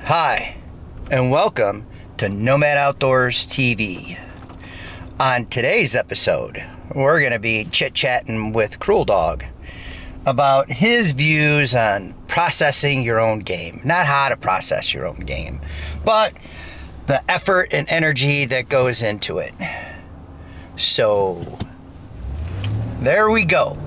Hi, and welcome to Nomad Outdoors TV. On today's episode, we're going to be chit-chatting with Cruel Dog about his views on processing your own game. Not how to process your own game, but the effort and energy that goes into it. So, there we go.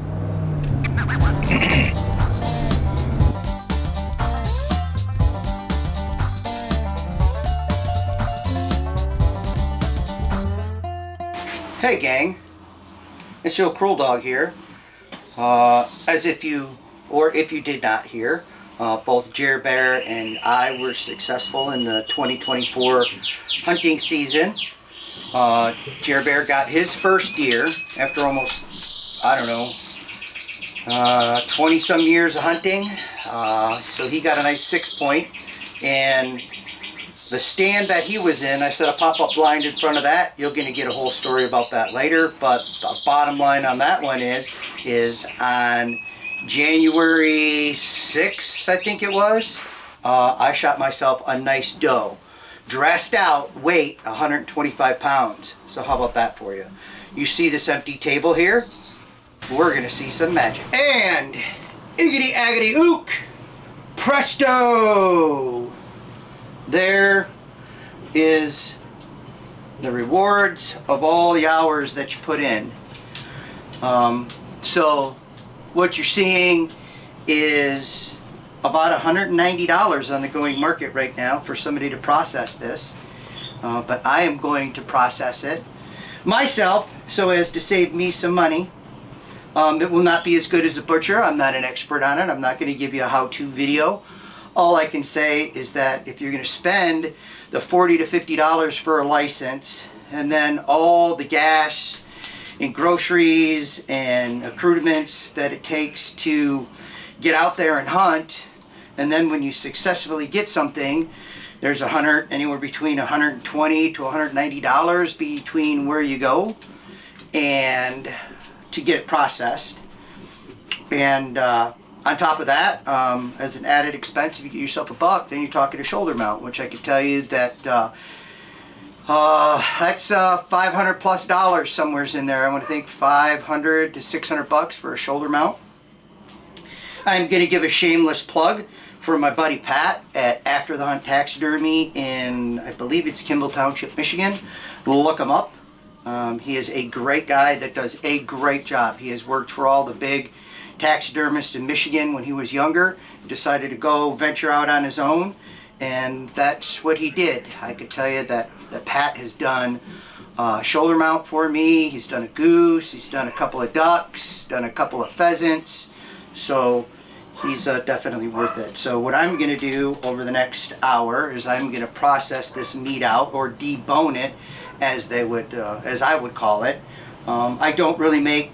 Hey gang, it's your Cruel Dog here. As if you did not hear, both Jer Bear and I were successful in the 2024 hunting season. Jer Bear got his first deer after almost, 20 some years of hunting. So he got a nice 6-point, and the stand that he was in, I set a pop-up blind in front of that. You're going to get a whole story about that later, but the bottom line on that one is on January 6th, I think it was, I shot myself a nice doe. Dressed out, weight 125 pounds. So how about that for you? You see this empty table here? We're going to see some magic. And iggity aggity ook! Presto! There is the rewards of all the hours that you put in. So what you're seeing is about $190 on the going market right now for somebody to process this. But I am going to process it myself so as to save me some money. It will not be as good as a butcher. I'm not an expert on it. I'm not going to give you a how-to video. All I can say is that if you're going to spend the $40 to $50 for a license, and then all the gas and groceries and accoutrements that it takes to get out there and hunt, and then when you successfully get something, there's anywhere between $120 to $190 between where you go and to get it processed. And on top of that, as an added expense, if you get yourself a buck, then you're talking a shoulder mount, which I can tell you that that's $500 plus somewhere's in there. I want to think $500 to $600 for a shoulder mount. I'm going to give a shameless plug for my buddy Pat at After the Hunt Taxidermy in, I believe it's Kimball Township, Michigan. Look him up. He is a great guy that does a great job. He has worked for all the big taxidermist in Michigan when he was younger. He decided to go venture out on his own, and that's what he did. I could tell you that Pat has done a shoulder mount for me. He's done a goose, he's done a couple of ducks, done a couple of pheasants, so he's definitely worth it. So what I'm going to do over the next hour is I'm going to process this meat out, or debone it, as I would call it. I don't really make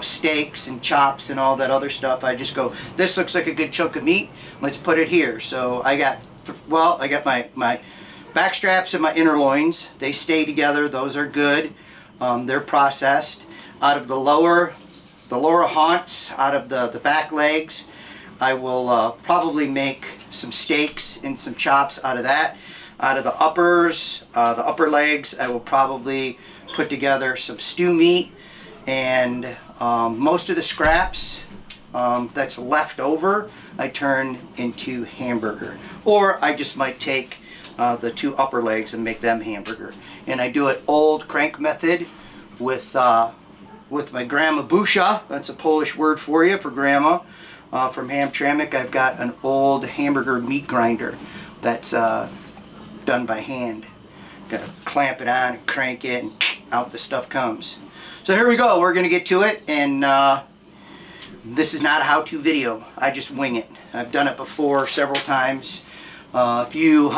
steaks and chops and all that other stuff. I just go, this looks like a good chunk of meat, let's put it here. So I got my back straps and my inner loins. They stay together. Those are good. They're processed. Out of the lower haunts, out of the back legs, I will probably make some steaks and some chops out of that. Out of the uppers, the upper legs, I will probably put together some stew meat. And most of the scraps that's left over, I turn into hamburger. Or I just might take the two upper legs and make them hamburger. And I do it old crank method with my grandma Busha. That's a Polish word for you, for grandma. From Hamtramck, I've got an old hamburger meat grinder that's done by hand. Got to clamp it on and crank it, and out the stuff comes. So here we go, we're going to get to it, and this is not a how-to video. I just wing it. I've done it before several times. A few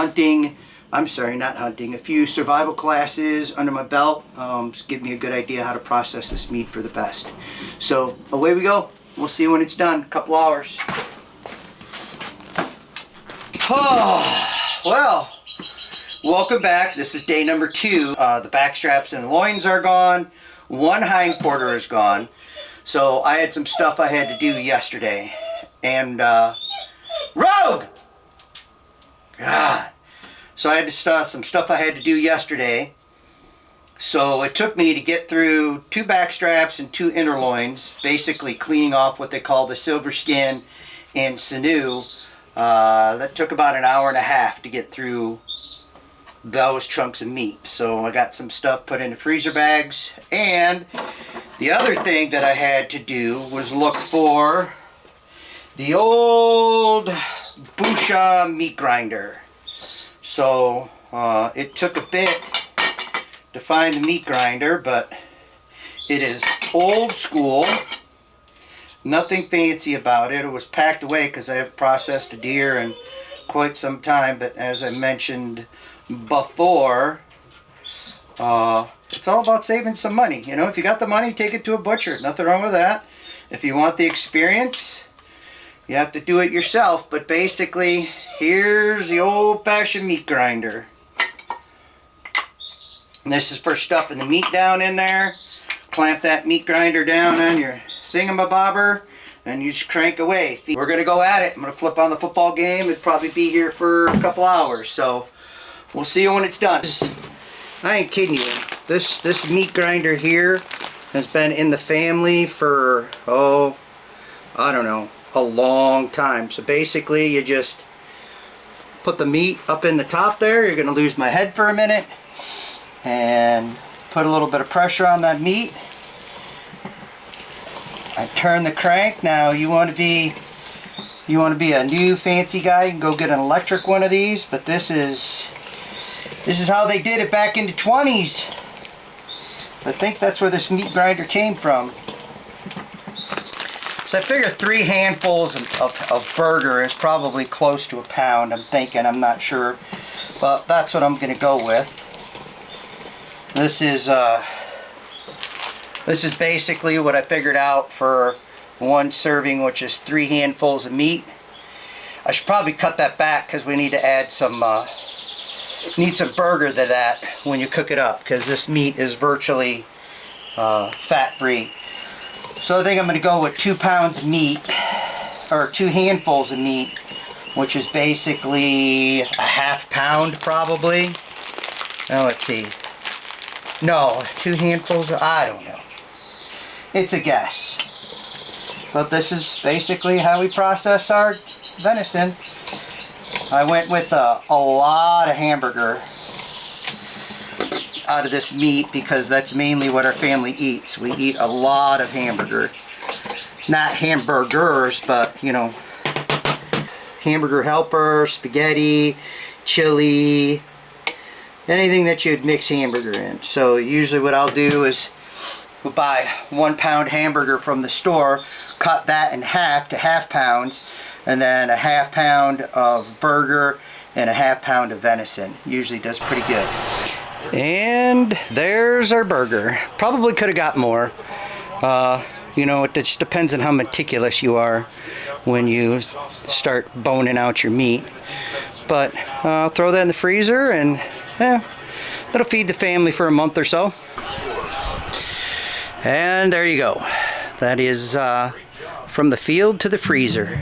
survival classes under my belt. Just give me a good idea how to process this meat for the best. So away we go. We'll see when it's done, a couple hours. Oh, well, welcome back. This is day number 2. The back straps and loins are gone. One hind quarter is gone. So I had some stuff I had to do yesterday. And Rogue! God. So I had to some stuff I had to do yesterday. So it took me to get through 2 back straps and 2 inner loins, basically cleaning off what they call the silver skin and sinew. That took about an hour and a half to get through those chunks of meat. So I got some stuff put into freezer bags, and the other thing that I had to do was look for the old Busha meat grinder. So it took a bit to find the meat grinder, but it is old school. Nothing fancy about it. It was packed away because I have processed a deer in quite some time, but as I mentioned before, it's all about saving some money. You know, if you got the money, take it to a butcher. Nothing wrong with that. If you want the experience, you have to do it yourself. But basically, here's the old-fashioned meat grinder. And this is for stuffing the meat down in there. Clamp that meat grinder down on your thingamabobber, and you just crank away. We're going to go at it. I'm going to flip on the football game. It'll probably be here for a couple hours, so we'll see you when it's done. I ain't kidding you. This meat grinder here has been in the family for, oh, I don't know, a long time. So basically, you just put the meat up in the top there. You're going to lose my head for a minute. And put a little bit of pressure on that meat. I turn the crank. Now you want to be a new fancy guy, you can go get an electric one of these, but this is how they did it back in the 20s. So I think that's where this meat grinder came from. So I figure 3 handfuls of burger is probably close to a pound. I'm thinking, I'm not sure, but that's what I'm going to go with. This is basically what I figured out for 1 serving, which is 3 handfuls of meat. I should probably cut that back because we need to add some burger to that when you cook it up, because this meat is virtually fat-free. So I think I'm going to go with 2 pounds of meat, or 2 handfuls of meat, which is basically a ½ pound probably. Now let's see. No, 2 handfuls of, I don't know. It's a guess. But this is basically how we process our venison. I went with a lot of hamburger out of this meat because that's mainly what our family eats. We eat a lot of hamburger. Not hamburgers, but, you know, hamburger helper, spaghetti, chili, anything that you'd mix hamburger in. So usually what I'll do is we'll buy 1 pound hamburger from the store, cut that in half to ½ pounds, and then a ½ pound of burger and a ½ pound of venison. Usually does pretty good. And there's our burger. Probably could have got more. You know, it just depends on how meticulous you are when you start boning out your meat. But I'll throw that in the freezer, and that'll feed the family for a month or so. And there you go. That is from the field to the freezer.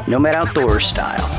Nomad Outdoors style.